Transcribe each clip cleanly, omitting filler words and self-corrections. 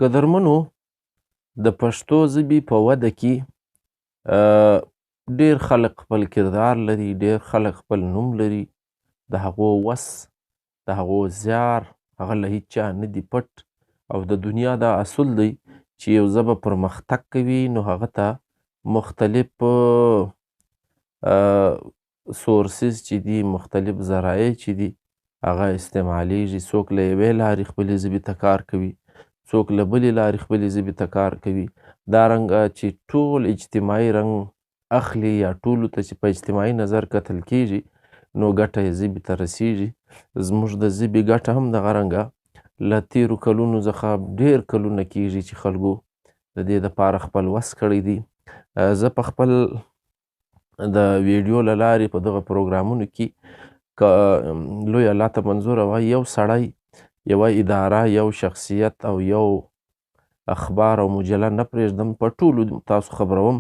قدرمنو د پښتو ژبې په وده کې ډېر خلک خپل کردار لري، ډېر خلک خپل نوم لري. د هغو وس، د هغو زیار هغه له هیچ چا نه دي پټ، او د دنیا دا اصول دی چې یو ژبه پرمختګ کوي نو هغه ته مختلف سورسز چې دي، مختلف ذرایع چې دي هغه استعمالیږي. څوک له یوې لارې خپلې ژبې ته کار کوي، څوک له بلې لارې خپلې ژبې ته کار کوي. دارنګه چې ټول اجتماعي رنګ اخلي یا ټولو ته چې په اجتماعي نظر کتل کیږي نو ګټه یې ژبې ته رسیږي. زموږ د ژبې ګټه هم دغه رنګه له تیرو کلونو څخه ډېر کلونه کیږي چې خلکو د دې دپاره خپل وس کړی دی. زه په خپل د ویډیو له لارې په دغه پروګرامونو کې که لوی الله ته منظوره وای یو سړی، یوه اداره، یو شخصیت او یو اخبار او مجله نه پرېږدم، په ټولو تاسو خبروم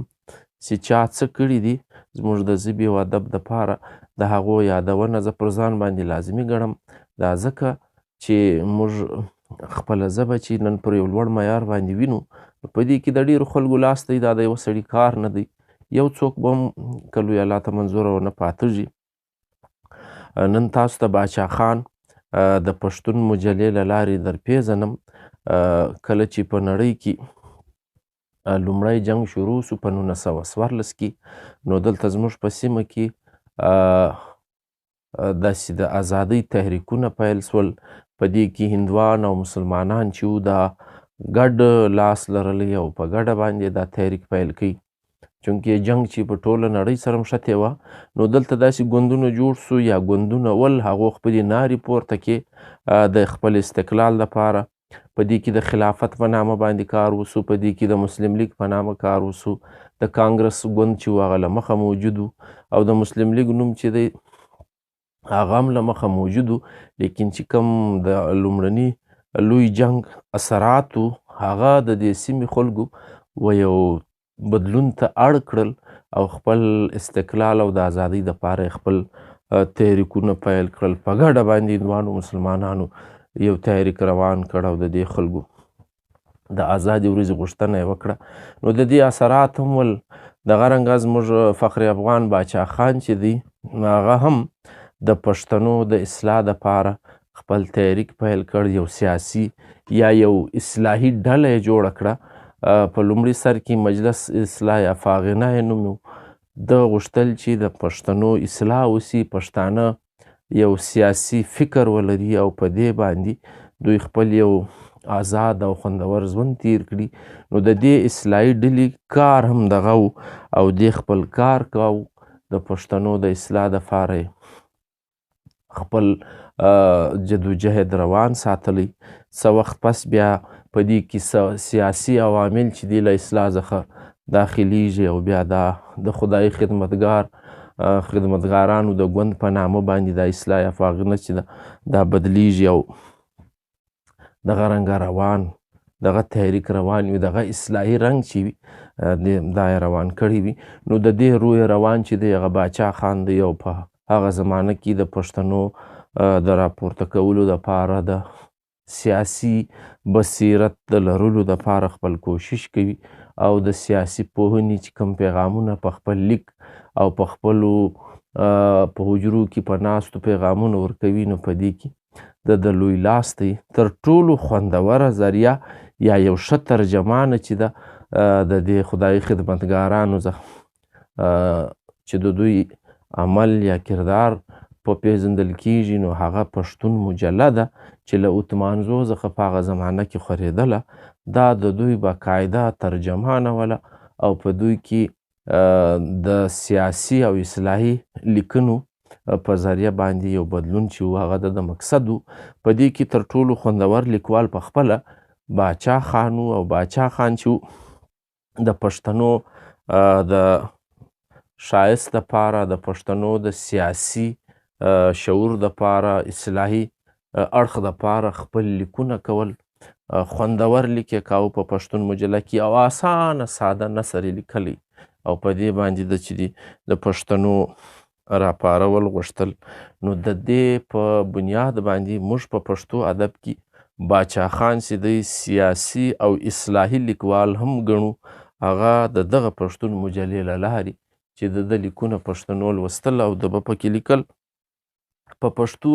چې چا څه کړي دي زموږ د ژبې او ادب دپاره. د هغو یادونه زه پر ځان باندې لازمي ګڼم، دا ځکه چې موږ خپله ژبه چې نن پر یو لوړ معیار باندې وینو په دې کې د ډېرو خلکو لاس دی، دا د یوه سړي کار نه دی. یو څوک به هم که لوی الله ته منظوره ونه پاتېږي. نن تاسو ته باچا خان د پښتون مجلې له لارې در پیژنم. کله چې په نړۍ کې لومړی جنګ شروع سو په 1914 کې، نو دلته زموږ په سیمه کې داسې د ازادۍ تحریکونه پیل سول. په دې کې هندوان او مسلمانان چې وو دا ګډ لاس لرلی او په ګډه باندې دا تحریک پیل کړي. چونکې جنګ چې په ټوله نړۍ سره مښتې وه، نو دلته داسې ګوندونه جوړ سو یا ګوندونه ول، هغو خپلې نارې پورته کې د خپل استقلال لپاره. په دې کې د خلافت په نامه باندې کار وسو، په دې کې د مسلم لیگ په نامه کار وسو، د کانګرس ګوند چې و هغه له مخه موجود و، او د مسلم لیگ نوم چې دی هغه هم له مخه موجود و. لیکن چې کوم د لومړني لوی جنګ اثرات و هغه د دې سیمې خلکو و یو بدلون ته اړ کړل او خپل استقلال او د ازادۍ دپاره خپل تحریکونه پیل کړل. په ګډه باندې هندوانو مسلمانانو یو تحریک روان کړ او د دې خلکو د ازادي ورځې غوښتنه یې وکړه. نو د دې اثرات هم ول. دغه رنګه زموږ فخر افغان باچا خان چې دی هغه هم د پښتنو د اصلاح دپاره خپل تحریک پیل کړ، یو سیاسي یا یو اصلاحي ډله یې جوړه کړه. په لومړي سر کې مجلس اصلاح یا فاغنه یې نوم و. ده غوښتل چې د پښتنو اصلاح وسي، پښتانه یو سیاسي فکر ولري او په دې باندې دوی خپل یو آزاد او خوندور ژوند تیر کړي. نو د دې اصلاحي ډلې کار هم دغه و او دې خپل کار کاو د پښتنو د اصلاح دپاره خپل جدوجهد روان ساتلی. څه وخت پس بیا په دې کې سیاسي عوامل چې دي له اصلاح څخه داخلیږي او بیا دا د خدای خدمتګارانو د ګوند په نامه باندې دا اصلاح یا فاغنه چې دا بدلیږي او دغه رنګه روان دغه تحریک روان وي، دغه اصلاحي رنګ چې وي دا یې روان کړی وي. نو د دې روی روان چې دی هغه باچا خان دی او په هغه زمانه کې د پښتنو د راپورته کولو دپاره د سیاسي بصیرت د لرلو دپاره خپل کوشش کوي او د سیاسي پوهنې چې کوم پیغامونه په خپل لیک او په خپلو په حجرو کې په ناستو پیغامونه ورکوي. نو په دې کې د لوی لاس دی. تر ټولو خوندوره ذریعه یا یو ښه ترجمانه چې ده د دې خدای خدمتګارانو څخه چې د دوی عمل یا کردار په پیژندل کیږي نو هغه پښتون مجله ده چې له اتمانزو څخه په هغه زمانه کې خورېدله. دا د دوی باقاعده ترجمانه وله او په دوی کې د سیاسي او اصلاحي لیکنو په ذریعه باندې یو بدلون چې و هغه د مقصد و. په دې کې تر ټولو خوندور لیکوال په خپله باچا خان و او باچا خان چې د پښتنو د ښایست دپاره، د پښتنو د سیاسي شعور دپاره، اصلاحي اړخ دپاره خپل لیکونه کول. خوندور لیک یې کاوه په پښتون مجله کې او اسانه ساده نثر یې لیکلی او په دې باندې د چې د پښتنو راپارول غوښتل. نو د دې په بنیاد باندې موږ په پښتو ادب کې باچا خان چې دی سیاسي او اصلاحي لیکوال هم ګڼو. هغه د دغه پښتون مجلې له لارې چې د لیکونه پښتنو لوستل او د به پکې لیکل په پښتو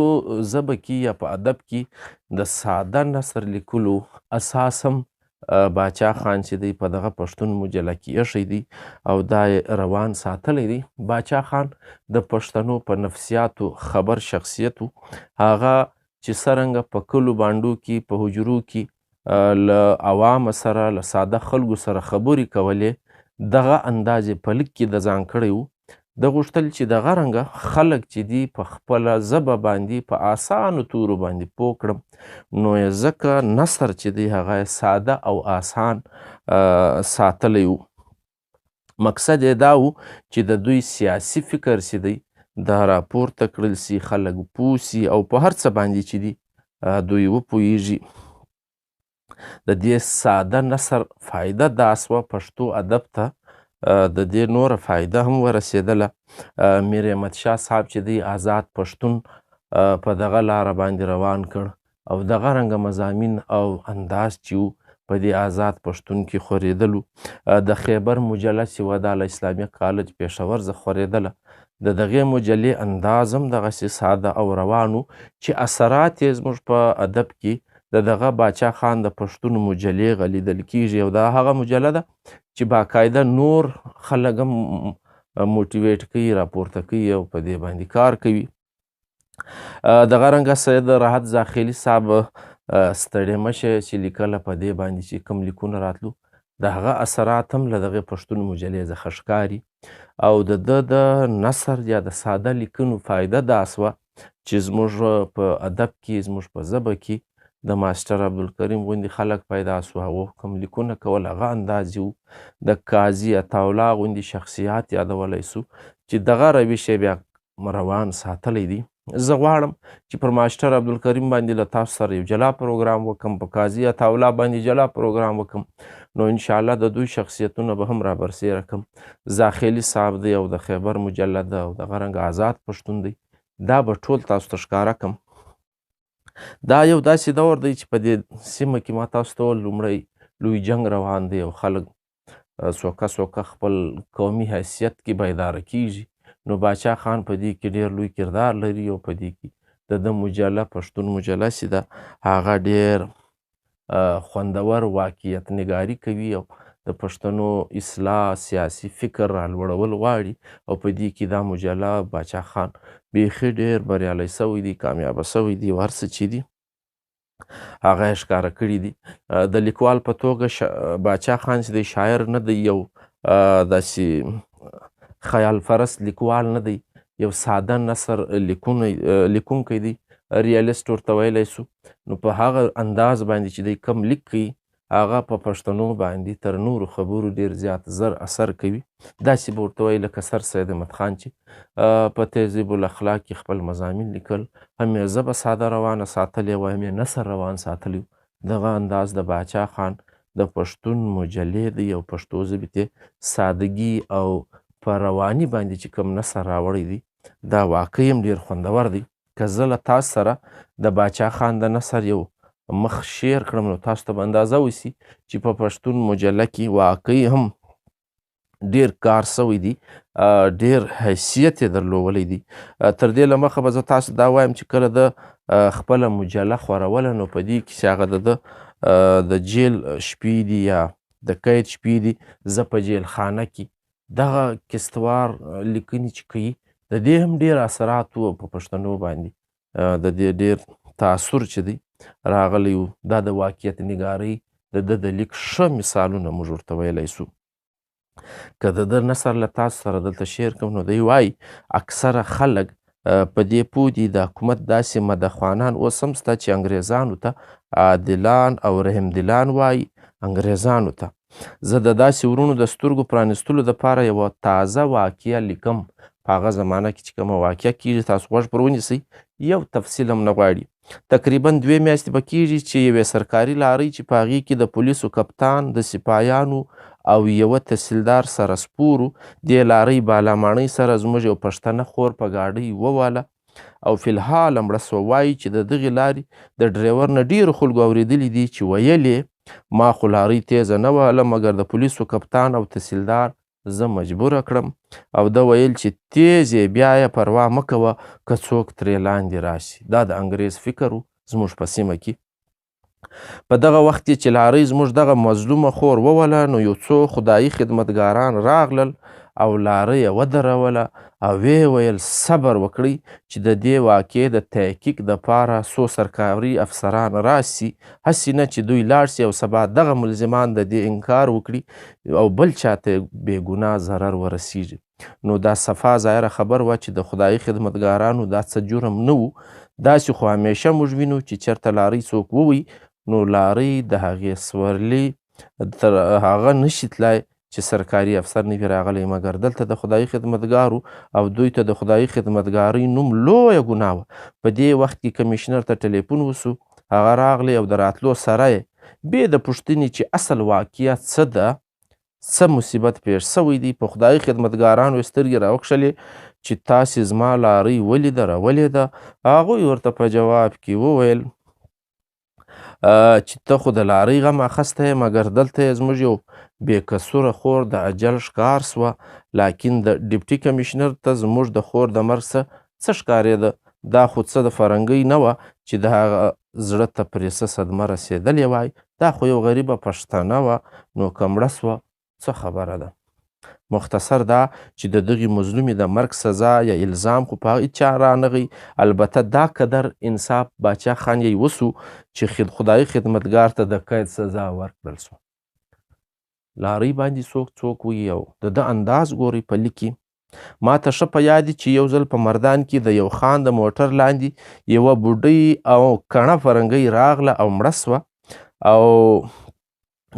ژبه کې یا په ادب کې د ساده نثر لیکلو اساس هم باچا خان چې دی په دغه پښتون مجله کې ایښی دی او دا یې روان ساتلی دی. باچا خان د پښتنو په نفسیاتو خبر شخصیت و. هغه چې څرنګه په کلو بانډو کې په حجرو کې له عوامو سره له ساده خلکو سره خبرې کولې دغه انداز یې په لیک کې د ځان کړی و. د غوښتل چې دغه رنګه خلک چې دي په خپله ژبه باندې په اسانو تورو باندې پوه کړم، نو یې ځکه نثر چې دی هغه یې ساده او آسان ساتلی و. مقصد یې دا و چې د دوی سیاسي فکر چې دی دا راپورته کړل سي، خلک پوه سي او په هر څه باندې چې دي دوی وپوهیږي. د دې ساده نثر فایده دا سوه پښتو ادب ته د دې نوره فایده هم ورسېدله. میر احمد شاه صاحب چې دی آزاد پښتون په دغه لاره باندې روان کړ او دغه رنګه مضامین او انداز چې و په دې آزاد پښتون کې خورېدلو. د خیبر مجله چې وه دا له اسلامي کالج پېښور څخه خورېدله، د دغې مجلې انداز هم دغسې ساده او روان و چې اثرات یې زموږ په ادب کې د دغه باچا خان د پښتون مجلې غلیدل کیږي او دا هغه مجله ده چې باقاعده نور خلک هم موټیویټ کوي، راپورته کوي او په دې باندې کار کوي. دغه رنګه سید راحت زاخیلي صاحب ستړی مشه چې لیکله په دې باندې چې کوم لیکونه راتلو د هغه اثرات هم له دغې پښتون مجلې څخه ښکاري او د ده د نثر یا د ساده لیکنو فایده دا سوه چې زموږ په ادب کې زموږ په ژبه کې د ماسټر عبدالکریم غوندې خلک پیدا سو. هغو کوم لیکونه کول هغه انداز و. د قاضي عطاالله غوندې شخصیات یادولی سو چې دغه روش یې بیا روان ساتلی دی. زه غواړم چې پر ماسټر عبدالکریم باندې له تاسو سره یو جلا پروګرام وکم، په قاضي عطاالله باندې جلا پروګرام وکم، نو انشاءالله د دوی شخصیتونه به هم رابرسېره کم. زاخیلي صاحب دی او د خیبر مجله ده او دغه رنګه آزاد پښتون دی، دا به ټول تاسو ته ښکاره کم. دا یو داسې دور دی چې په دې سیمه کې ما تاسو ته وویل لومړی لوی جنګ روان دی او خلک څوکه خپل قومي حیثیت کې بیداره کیږي. نو باچا خان په دې کې ډېر لوی کردار لري او په دې کې د ده مجله پښتون مجله چې ده هغه ډېر خوندور واقعیت نګاري کوي او د پښتنو اصلاح سیاسي فکر رالوړول غواړي او په دې کې دا مجله باچا خان بیخي ډېر بریالی سوی دی، کامیابه سوی دی او هر څه چې دي هغه یې ښکاره کړي دي. د لیکوال په توګه باچا خان چې دی شاعر نه دی، یو داسې خیال فرست لیکوال نه دی، یو ساده نثر لیکونکی دی، ریالیست ورته ویلی سو. نو په هغه انداز باندې چې دی کم لیک کوي هغه په پښتنو باندې تر نورو خبرو ډېر زیات زر اثر کوي. داسې به ورته وایي لکه سر سید احمد خان چې په تهذیب الاخلاق کې خپل مضامین لیکل، هم یې ژبه ساده روانه ساتلې وه، هم یې نثر روان ساتلی و. دغه انداز د باچا خان د پښتون مجلې دی او پښتو ژبې ته سادګي او په رواني باندې چې کوم نثر راوړی دی دا واقعي هم ډېر خوندور دی. که زه له تاسو سره د باچا خان د نثر یو مخ شیر کړم نو تاسو ته به اندازه وسي چې په پښتون مجله کې واقعي هم ډېر کار سوی دی، ډېر حیثیت یې درلودلی دی. تر دې له مخه به زه تاسو دا وایم چې کله د خپله مجله خوروله نو په دې کې چې هغه د جیل شپې دي یا د قید شپې دي، زه په جیل خانه کې دغه کستوار لیکنې چې کوي د دې هم ډېر اثرات و په پښتنو باندې، د دې ډېر تاثر چې دی راغلی و. دا د واقعیت نګارۍ د ده د لیک ښه مثالونه موږ ورته ویلی سو. که د ده نثر له تاسو سره دلته شیر کوم نو دی وایي اکثره خلک په دې پوه دي د حکومت داسې مدخوانان اوس هم شته چې انګریزانو ته عادلان او رحم دلان وایي. انګریزانو ته زه د داسې ورونو د سترګو پرانستلو دپاره یوه تازه واقعه لیکم. په هغه زمانه کې چې کومه واقعه کېږي تاسو غوږ پر ونیسئ، یو تفصیل هم نه غواړي. تقریبا 2 میاشتې به کېږي چې یوې سرکاري لارۍ چې په هغې کې د پولیسو کپتان، د سپایانو او یوه تحصیلدار سره سپور و، دې لارۍ بالاماڼۍ سره زموږ یو پښتنه خور په ګاډۍ وواله او فی الحال مړه سوه. وایي چې د دغې لارې د ډریور نه ډېرو خلکو اورېدلي دي چې ویلې ما خو لارۍ تیزه نه وهله مګر د پولیسو کپتان او تحصیلدار زه مجبوره کړم او ده ویل چې تیز یې بیا یې پروا مه کوه که څوک ترې لاندې راشي. دا د انګریز فکر و زموږ په سیمه کې. په دغه وخت کې چې لارۍ زموږ دغه مظلومه خور ووله نو یو څو خدایي خدمتګاران راغلل او لارۍ یې ودروله او ویې ویل صبر وکړئ چې د دې واقعې د تحقیق دپاره څو سرکاري افسران راسي، هسې نه چې دوی لاړ سي او سبا دغه ملزمان د دې انکار وکړي او بل چاته بې ګناه ضرر ورسیږي. نو دا صفا ظاهره خبر وه چې د خدایي خدمتګارانو دا څه جرم نه و. داسې خو همیشه موږ وینو چې چېرته لارۍ څوک ووي نو لارۍ د هغې سورلي تر هغه نشي تلای چې سرکاري افسر نه وي راغلی، مګر دلته د خدایي خدمتګارو او دوی ته د خدایي خدمتګارۍ نوم لویه ګناه وه. په دې وخت کې کمیشنر ته ټلیفون وسو، هغه راغلی او د راتلو سره یې بې د پوښتنې چې اصل واقعه څه ده، څه مصیبت پیښ سوی دی، په خدایي خدمتګارانو یې سترګې راوکښلې چې تاسې زما لارۍ ولیده راولېده. هغوی ورته په جواب کې وویل چې ته خو د لارۍ غم اخستی یې مګر دلته یې زموږ یو بې کسوره خور د اجل ښکار سوه. لاکن د ډپټي کمیشنر ته زموږ د خور د مرګ څه ښکارېده؟ دا خو څه د فرنګۍ نه وه چې د هغه زړه ته پرې څه صدمه رسېدلې وای، دا خو یو غریبه پښتنه وه، نو که مړه سوه څه خبره ده. مختصر دا چې د دغې مظلومې د مرګ سزا یا الزام خو په هغې چا رانغی. البته دا قدر انصاف باچا خان یې وسو چې خدایي خدمتګار ته د قید سزا ورکړل سوه. لارۍ باندې څوک وي او د ده انداز ګورئ په لیک کې. ما ته ښه په یاد دي چې یو ځل په مردان کې د یو خان د موټر لاندې یوه بوډۍ او کڼه فرنګۍ راغله او مړه سوه او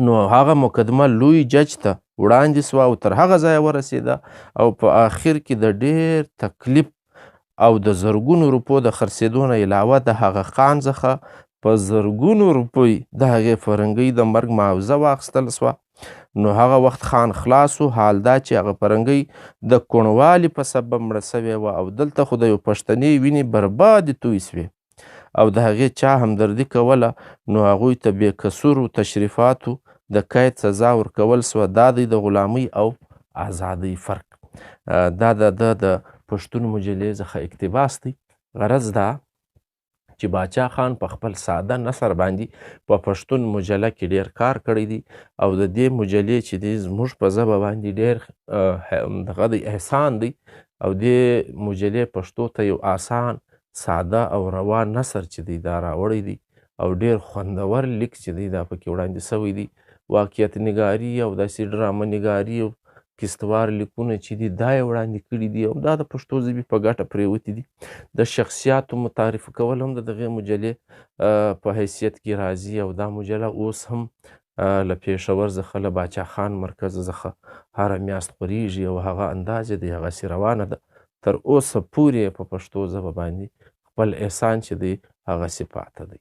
نو هغه مقدمه لوی جج ته وړاندې سوه او تر هغه ځایه ورسېده او په آخر کې د ډېر تکلیف او د زرګونو روپو د خرڅېدو نه علاوه د هغه خان څخه په زرګونو روپۍ د هغې فرنګۍ د مرګ معاوضه واخیستل سوه. نو هغه وخت خان خلاص و. حال دا چې هغه فرنګۍ د کوڼوالي په سبب مړه سوې وه او دلته خو د یو پښتنې وینې بربادې توی سوې او د هغې چا همدردي کوله نو هغوی ته بې کسورو تشریفاتو د قید سزا ورکول سوه. دا دی د غلامۍ او ازادۍ فرق. دا د پښتون مجلې څخه اقتباس دی. غرض دا چې باچا خان په خپل ساده نثر باندې په پښتون مجله کې ډېر کار کړی دی او د دې مجلې چې دی زموږ په ژبه باندې ډېر دغه دی احسان دی او دې مجلې پښتو ته یو آسان ساده او روان نثر چې دی دا راوړی دی او ډېر خوندور لیک چې دی دا پکې وړاندې سوی دی. واقعیت نګاري او داسې ډرامه نګاري او کیستوار لیکونه چې دي دا یې وړاندې کړي دي او دا د پښتو ژبې په ګټه پرېوتي دي. د شخصیاتو متعرفه کول هم د دغې مجلې په حیثیت کې راځي او دا مجله اوس هم له پېښور څخه له باچا خان مرکز څخه هره میاشت خورېږي او هغه انداز یې دی هغسې روانه ده. تر اوسه پورې په پښتو ژبه باندې خپل احسان چې دی هغسې پاته دی.